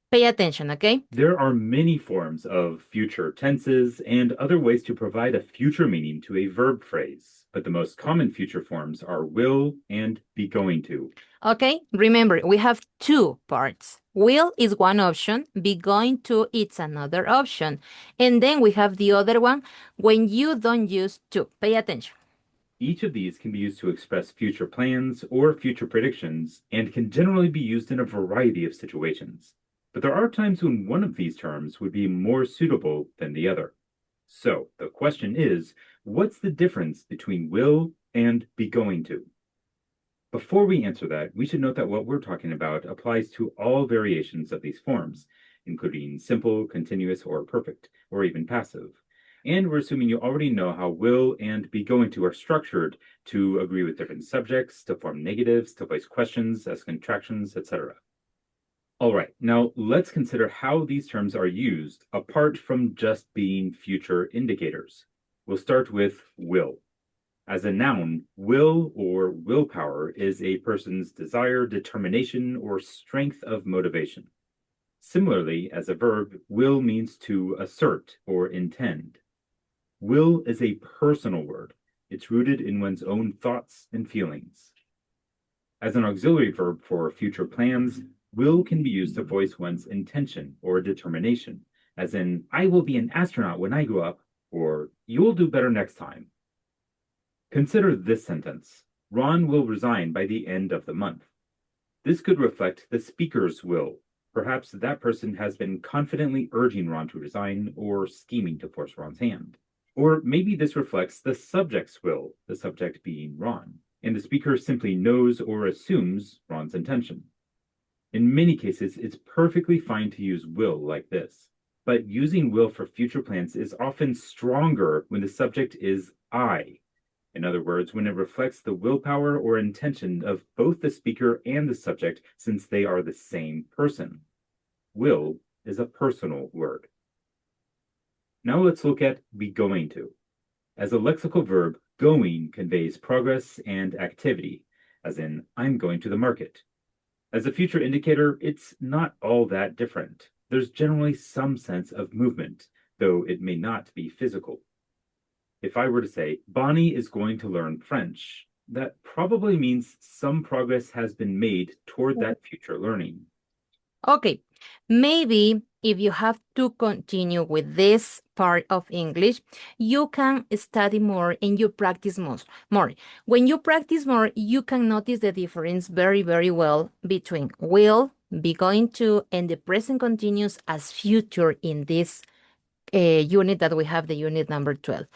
A: Pay attention, okay?
H: There are many forms of future tenses and other ways to provide a future meaning to a verb phrase, but the most common future forms are will and be going to.
A: Okay, remember, we have two parts. Will is one option, be going to, it's another option. And then we have the other one when you don't use to. Pay attention.
H: Each of these can be used to express future plans or future predictions and can generally be used in a variety of situations. But there are times when one of these terms would be more suitable than the other. So the question is, what's the difference between will and be going to? Before we answer that, we should note that what we're talking about applies to all variations of these forms, including simple, continuous, or perfect, or even passive. And we're assuming you already know how will and be going to are structured to agree with different subjects, to form negatives, to place questions as contractions, etc. All right, now let's consider how these terms are used apart from just being future indicators. We'll start with will. As a noun, will or willpower is a person's desire, determination, or strength of motivation. Similarly, as a verb, will means to assert or intend. Will is a personal word. It's rooted in one's own thoughts and feelings. As an auxiliary verb for future plans, will can be used to voice one's intention or determination, as in, I will be an astronaut when I grow up, or you'll do better next time. Consider this sentence. Ron will resign by the end of the month. This could reflect the speaker's will. Perhaps that person has been confidently urging Ron to resign or scheming to force Ron's hand. Or maybe this reflects the subject's will, the subject being Ron, and the speaker simply knows or assumes Ron's intention. In many cases, it's perfectly fine to use will like this, but using will for future plans is often stronger when the subject is I. In other words, when it reflects the willpower or intention of both the speaker and the subject, since they are the same person. Will is a personal word. Now let's look at be going to. As a lexical verb, going conveys progress and activity, as in, I'm going to the market. As a future indicator, it's not all that different. There's generally some sense of movement, though it may not be physical. If I were to say, Bonnie is going to learn French, that probably means some progress has been made toward that future learning.
A: Okay, maybe if you have to continue with this part of English, you can study more and you practice more. When you practice more, you can notice the difference very, very well between will, be going to, and the present continuous as future in this unit that we have, the unit number 12.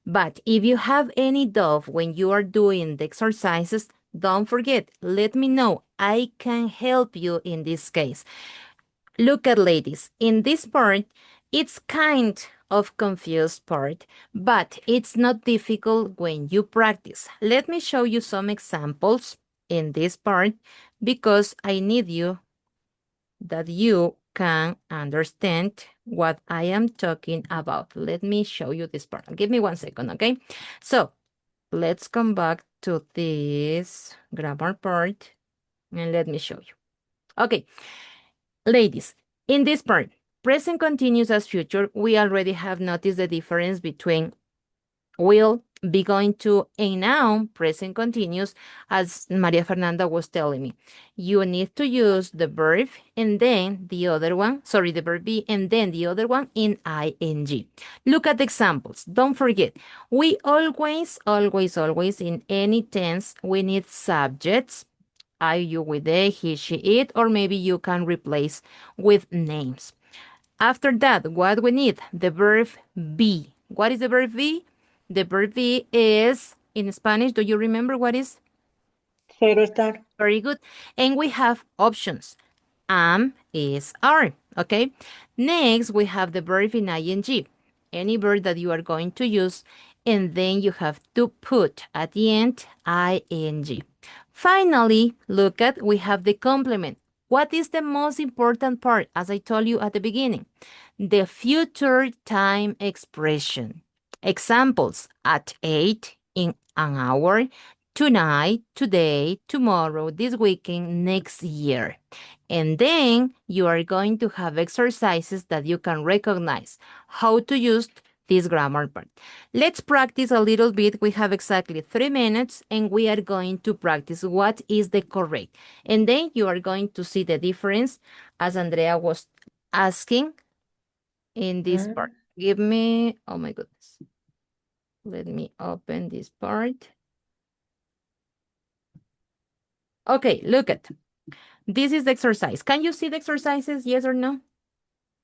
A: But if you have any doubt when you are doing the exercises, don't forget, let me know. I can help you in this case. Look at ladies. In this part, it's kind of confused part, but it's not difficult when you practice. Let me show you some examples in this part because I need you that you can understand what I am talking about. Let me show you this part. Give me 1 second, okay? So let's come back to this grammar part and let me show you. Okay, ladies, in this part, present continuous as future, we already have noticed the difference between will be going to a noun present continuous, as Maria Fernanda was telling me. You need to use the verb and then the other one, sorry, the verb be and then the other one in ing. Look at the examples. Don't forget, we always in any tense, we need subjects. I, you with they, he, she, it, or maybe you can replace with names. After that, what we need? The verb be. What is the verb be? The verb be is, in Spanish, do you remember what is?
C: Cero estar.
A: Very good. And we have options. Am, is, are. Okay. Next, we have the verb in ing. Any verb that you are going to use, and then you have to put at the end ing. Finally, look at, we have the complement. What is the most important part? As I told you at the beginning, the future time expression. Examples at 8, in an hour, tonight, today, tomorrow, this weekend, next year. And then you are going to have exercises that you can recognize how to use this grammar part. Let's practice a little bit. We have exactly 3 minutes and we are going to practice what is the correct. And then you are going to see the difference as Andrea was asking in this part. Give me, oh my goodness. Let me open this part. Okay, look at. This is the exercise. Can you see the exercises, yes or no?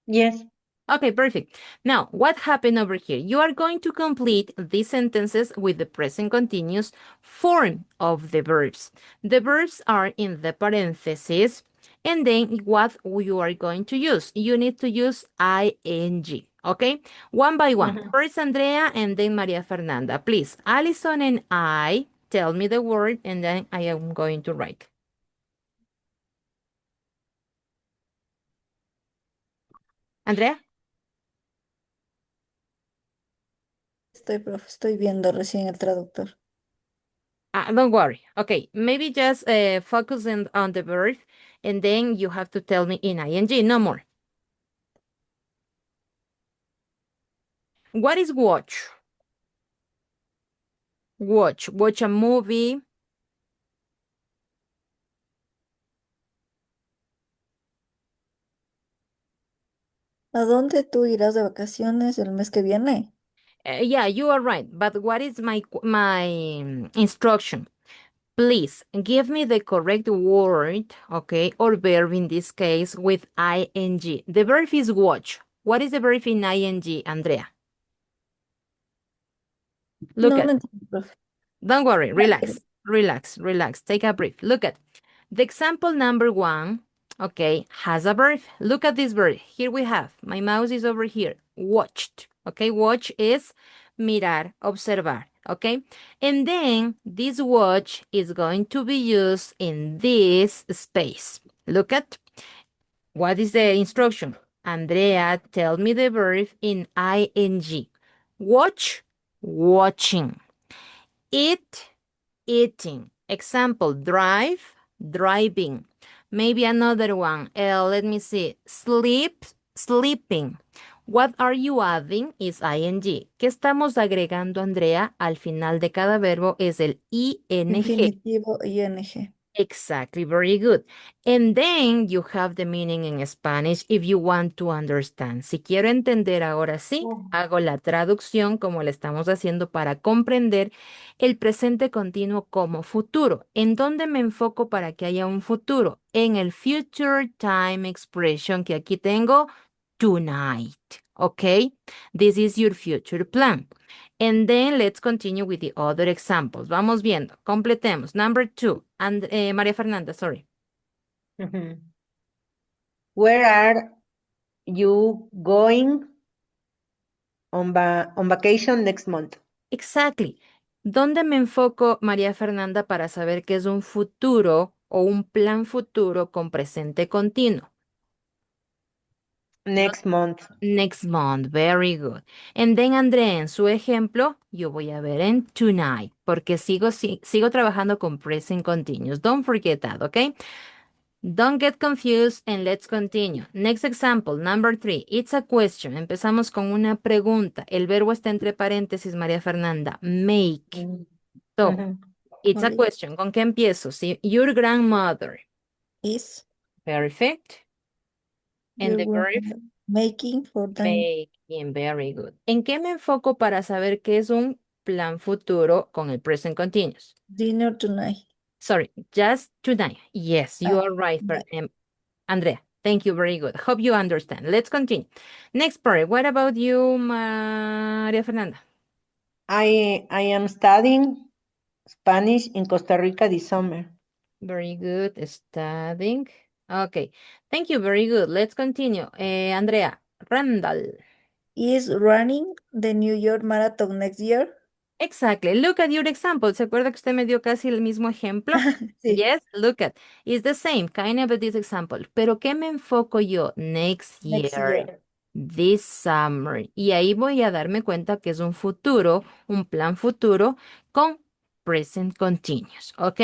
C: Yes.
A: Okay, perfect. Now, what happened over here? You are going to complete these sentences with the present continuous form of the verbs. The verbs are in the parentheses, and then what you are going to use? You need to use ing, okay? One by one. First, Andrea, and then Maria Fernanda. Please, Alison and I, tell me the word, and then I am going to write. Andrea?
B: Estoy viendo recién el traductor.
A: Don't worry. Okay, maybe just focus on the verb, and then you have to tell me in ing, no more. What is watch? Watch a movie.
B: ¿A dónde tú irás de vacaciones el mes que viene?
A: Yeah, you are right. But what is my instruction? Please give me the correct word, okay, or verb in this case with ing. The verb is watch. What is the verb in ing, Andrea? Look
B: No,
A: at.
B: no entiendo, profe.
A: Don't worry, relax. Take a breath. Look at the example number 1, okay, has a verb. Look at this verb. Here we have, my mouse is over here, watched, okay? Watch is mirar, observar, okay? And then this watch is going to be used in this space. Look at, what is the instruction? Andrea, tell me the verb in ing. Watch, watching. Eat, eating. Example, drive, driving. Maybe another one. Let me see. Sleep, sleeping. What are you adding is ing. ¿Qué estamos agregando, Andrea? Al final de cada verbo es el ing.
B: Infinitivo ing.
A: Exactly, very good. And then you have the meaning in Spanish if you want to understand. Si quiero entender ahora sí, hago la traducción como le estamos haciendo para comprender el presente continuo como futuro. ¿En dónde me enfoco para que haya un futuro? En el future time expression que aquí tengo, tonight. Okay, this is your future plan. And then let's continue with the other examples. Vamos viendo. Completemos. Number 2. And María Fernanda, sorry.
C: Where are you going? on vacation next month.
A: Exactly. ¿Dónde me enfoco, María Fernanda, para saber qué es un futuro o un plan futuro con presente continuo?
C: Next month.
A: Next month, very good. And then, Andrea, en su ejemplo, yo voy a ver en tonight, porque sigo trabajando con present continuous. Don't forget that, okay? Don't get confused and let's continue. Next example, number 3. It's a question. Empezamos con una pregunta. El verbo está entre paréntesis, María Fernanda. Make.
C: Mm,
A: So,
C: mhm.
A: it's a
B: Okay.
A: question. ¿Con qué empiezo? Sí, your grandmother.
B: Is
A: Perfect. And
B: your
A: the verb,
B: grandmother making for them
A: making. Very good. ¿En qué me enfoco para saber qué es un plan futuro con el present continuous?
B: dinner tonight?
A: Sorry, just tonight. Yes, you
B: Ah,
A: are right,
B: tonight.
A: Andrea. Thank you. Very good. Hope you understand. Let's continue. Next part. What about you, María Fernanda?
C: I am studying Spanish in Costa Rica this summer.
A: Very good. Studying. Okay. Thank you. Very good. Let's continue. Andrea, Randall.
B: Is running the New York Marathon next year?
A: Exactly. Look at your example. ¿Se acuerda que usted me dio casi el mismo ejemplo?
B: Sí,
A: Yes, look at. It's the same, kind of this example. Pero ¿qué me enfoco yo? Next
B: next
A: year,
B: year.
A: this summer. Y ahí voy a darme cuenta que es un futuro, un plan futuro con present continuous, ¿ok?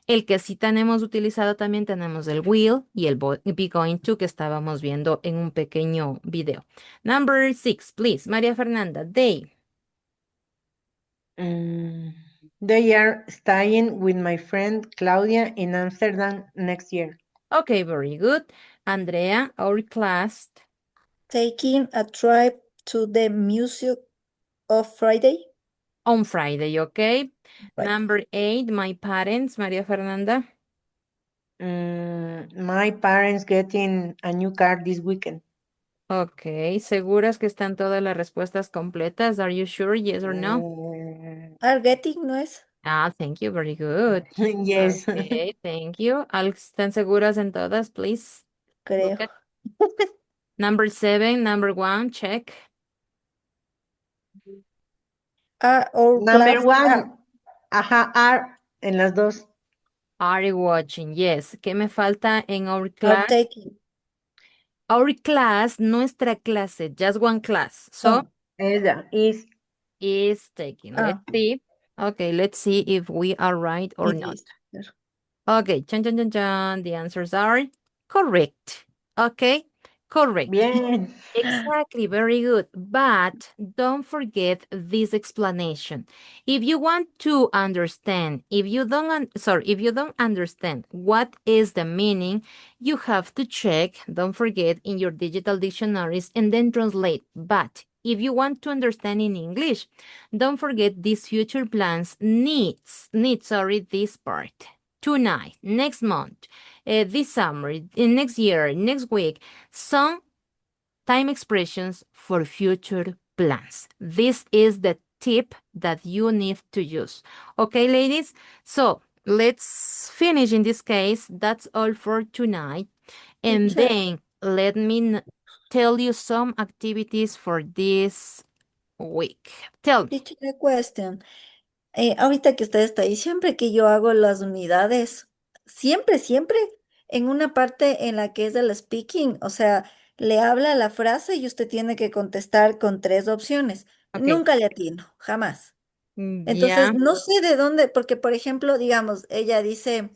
A: El que sí tenemos utilizado también tenemos el will y el be going to que estábamos viendo en un pequeño video. Number 6, please. María Fernanda, they.
C: Mm, they are staying with my friend Claudia in Amsterdam next year.
A: Okay, very good. Andrea, our class
B: Taking a trip to the Museum of Friday?
A: on Friday, okay?
B: Right.
A: Number 8, my parents, María Fernanda.
C: My parents getting a new car this weekend.
A: Okay, ¿seguras que están todas las respuestas completas? Are you sure, yes or no?
B: Are getting, ¿no es?
A: Ah, thank you, very good.
C: Yes.
A: Okay, thank you. ¿Están seguras en todas, please? Look
B: Creo.
A: at number 7, number 1, check.
B: Are our
C: Number
B: class
C: one, ajá, are en las dos.
A: Are you watching? Yes. ¿Qué me falta en our
B: are
A: class?
B: taking?
A: Our class, nuestra clase, just one class. So,
B: Oh,
C: Ella
A: is taking. Let's
B: ah,
A: see. Okay, let's see if we are right or
B: it
A: not.
B: is.
A: Okay, chan, chan, chan, chan. The answers are correct. Okay, correct.
C: bien.
A: Exactly, very good. But don't forget this explanation. If you want to understand, if you don't understand what is the meaning, you have to check, don't forget, in your digital dictionaries and then translate. But if you want to understand in English, don't forget these future plans sorry, this part. Tonight, next month, this summer, next year, next week, some time expressions for future plans. This is the tip that you need to use. Okay, ladies? So let's finish in this case. That's all for tonight. And
B: Teacher,
A: then let me tell you some activities for this week. Tell me.
B: teacher, a question. Ahorita que usted está ahí, siempre que yo hago las unidades, siempre, en una parte en la que es el speaking, o sea, le habla la frase y usted tiene que contestar con tres opciones.
A: Okay.
B: Nunca le atino, jamás. Entonces,
A: Yeah.
B: no sé de dónde, porque por ejemplo, digamos, ella dice,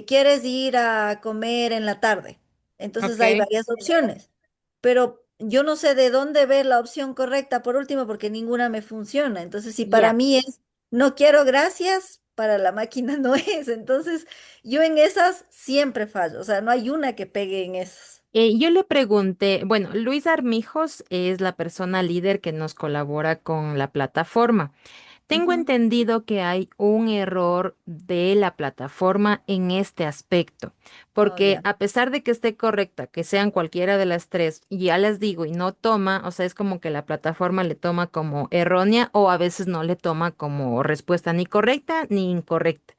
B: ¿quieres ir a comer en la tarde? Entonces hay
A: Okay.
B: varias opciones, pero yo no sé de dónde ver la opción correcta por último porque ninguna me funciona. Entonces, si para
A: Yeah.
B: mí es no quiero gracias, para la máquina no es. Entonces, yo en esas siempre fallo, o sea, no hay una que pegue en esas.
A: Yo le pregunté, bueno, Luis Armijos es la persona líder que nos colabora con la plataforma. Tengo
B: Ujú.
A: entendido que hay un error de la plataforma en este aspecto,
B: Oh,
A: porque
B: ya.
A: a pesar de que esté correcta, que sean cualquiera de las tres, y ya las digo y no toma, o sea, es como que la plataforma le toma como errónea o a veces no le toma como respuesta ni correcta ni incorrecta.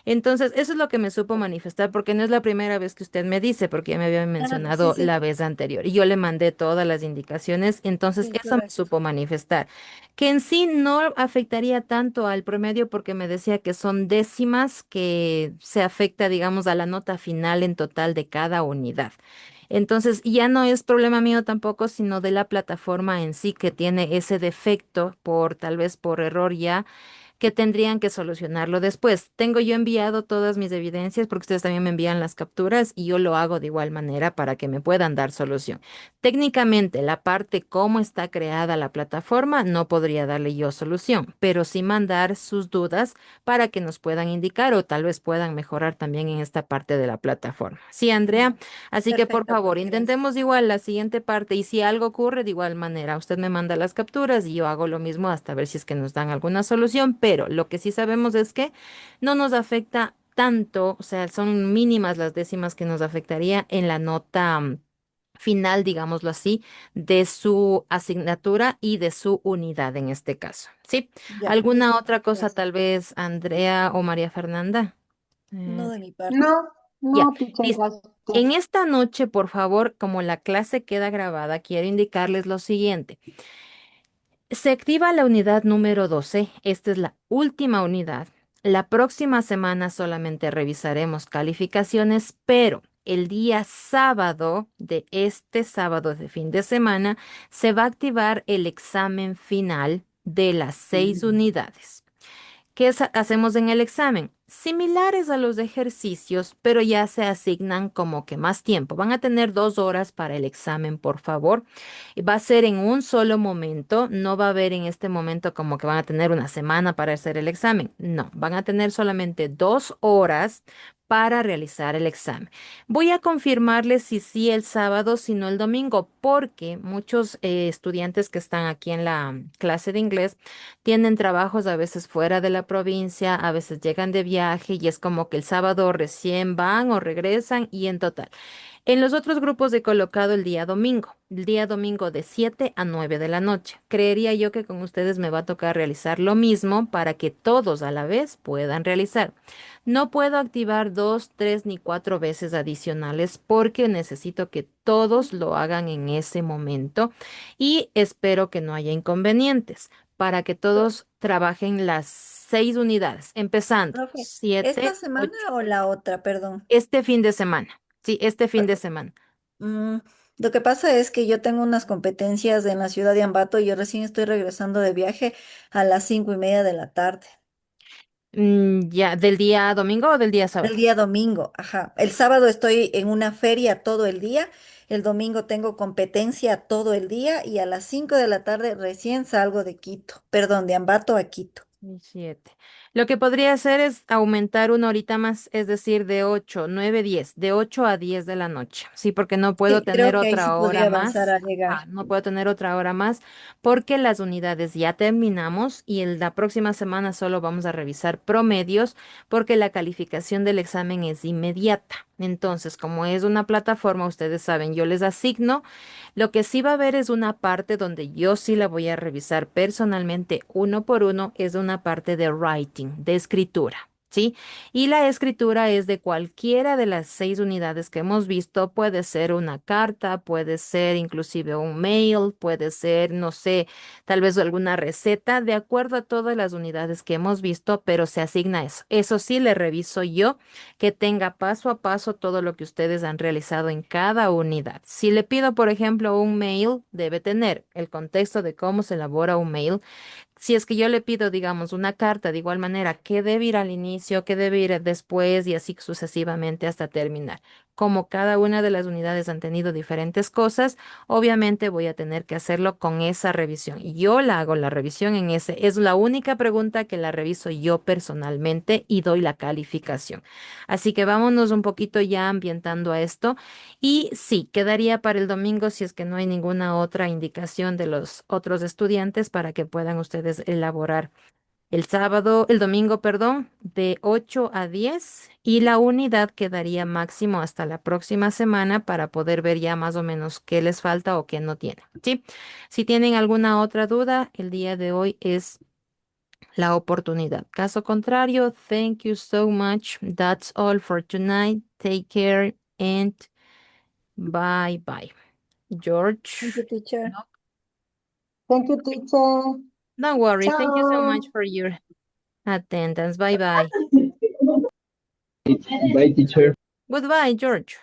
A: Entonces, eso es lo que me supo manifestar, porque no es la primera vez que usted me dice, porque ya me había
B: Sí,
A: mencionado
B: sí,
A: la vez anterior. Y yo le mandé todas las indicaciones, entonces
B: sí,
A: eso me
B: correcto.
A: supo manifestar. Que en sí no afectaría tanto al promedio, porque me decía que son décimas que se afecta, digamos, a la nota final en total de cada unidad. Entonces, ya no es problema mío tampoco, sino de la plataforma en sí que tiene ese defecto por tal vez por error ya que tendrían que solucionarlo después. Tengo yo enviado todas mis evidencias porque ustedes también me envían las capturas y yo lo hago de igual manera para que me puedan dar solución. Técnicamente, la parte cómo está creada la plataforma no podría darle yo solución, pero sí mandar sus dudas para que nos puedan indicar o tal vez puedan mejorar también en esta parte de la plataforma. Sí, Andrea. Así que por
B: Perfecto,
A: favor,
B: profe, gracias.
A: intentemos igual la siguiente parte y si algo ocurre de igual manera, usted me manda las capturas y yo hago lo mismo hasta ver si es que nos dan alguna solución, pero lo que sí sabemos es que no nos afecta tanto, o sea, son mínimas las décimas que nos afectaría en la nota final, digámoslo así, de su asignatura y de su unidad en este caso. ¿Sí?
B: Ya,
A: ¿Alguna
B: listo,
A: otra cosa
B: gracias.
A: tal vez, Andrea o María Fernanda?
B: No
A: Eh,
B: de mi parte.
C: No,
A: ya,
C: no, teacher,
A: listo. En
C: gracias.
A: esta noche, por favor, como la clase queda grabada, quiero indicarles lo siguiente. Se activa la unidad número 12. Esta es la última unidad. La próxima semana solamente revisaremos calificaciones, pero el día sábado de este sábado de fin de semana se va a activar el examen final de las 6 unidades. ¿Qué hacemos en el examen? Similares a los ejercicios, pero ya se asignan como que más tiempo. Van a tener 2 horas para el examen, por favor. Y va a ser en un solo momento. No va a haber en este momento como que van a tener una semana para hacer el examen. No, van a tener solamente 2 horas para realizar el examen. Voy a confirmarles si sí el sábado, si no el domingo, porque muchos estudiantes que están aquí en la clase de inglés tienen trabajos a veces fuera de la provincia, a veces llegan de viaje y es como que el sábado recién van o regresan y en total. En los otros grupos he colocado el día domingo de 7 a 9 de la noche. Creería yo que con ustedes me va a tocar realizar lo mismo para que todos a la vez puedan realizar. No puedo activar 2, 3 ni 4 veces adicionales porque necesito que todos lo hagan en ese momento y espero que no haya inconvenientes para que todos trabajen las 6 unidades, empezando
B: Profe, ¿esta
A: 7,
B: semana
A: 8,
B: o la otra? Perdón.
A: este fin de semana. Sí, este fin de semana.
B: Mm, lo que pasa es que yo tengo unas competencias en la ciudad de Ambato y yo recién estoy regresando de viaje a las 5:30 de la tarde.
A: Ya, ¿del día domingo o del día sábado?
B: El día domingo, ajá. El sábado estoy en una feria todo el día. El domingo tengo competencia todo el día y a las 5 de la tarde recién salgo de Quito. Perdón, de Ambato a Quito.
A: 7. Lo que podría hacer es aumentar 1 horita más, es decir, de 8, 9, 10, de 8 a 10 de la noche. Sí, porque no puedo
B: Sí,
A: tener
B: creo que ahí sí
A: otra hora
B: podría avanzar
A: más.
B: a
A: Ajá,
B: llegar.
A: no puedo tener otra hora más porque las unidades ya terminamos y en la próxima semana solo vamos a revisar promedios porque la calificación del examen es inmediata. Entonces, como es una plataforma, ustedes saben, yo les asigno. Lo que sí va a haber es una parte donde yo sí la voy a revisar personalmente uno por uno, es una parte de writing, de escritura. ¿Sí? Y la escritura es de cualquiera de las 6 unidades que hemos visto. Puede ser una carta, puede ser inclusive un mail, puede ser, no sé, tal vez alguna receta, de acuerdo a todas las unidades que hemos visto, pero se asigna eso. Eso sí le reviso yo que tenga paso a paso todo lo que ustedes han realizado en cada unidad. Si le pido, por ejemplo, un mail, debe tener el contexto de cómo se elabora un mail. Si es que yo le pido, digamos, una carta de igual manera, ¿qué debe ir al inicio, qué debe ir después y así sucesivamente hasta terminar? Como cada una de las unidades han tenido diferentes cosas, obviamente voy a tener que hacerlo con esa revisión. Y yo la hago la revisión en ese. Es la única pregunta que la reviso yo personalmente y doy la calificación. Así que vámonos un poquito ya ambientando a esto. Y sí, quedaría para el domingo si es que no hay ninguna otra indicación de los otros estudiantes para que puedan ustedes elaborar el sábado, el domingo, perdón, de 8 a 10 y la unidad quedaría máximo hasta la próxima semana para poder ver ya más o menos qué les falta o qué no tienen. ¿Sí? Si tienen alguna otra duda, el día de hoy es la oportunidad. Caso contrario, thank you so much. That's all for tonight. Take care and bye bye. George.
B: Thank you, teacher.
C: Thank you, teacher.
A: Don't worry. Thank you so
C: Ciao.
A: much for your attendance. Bye bye.
F: Bye, teacher.
A: Goodbye, George.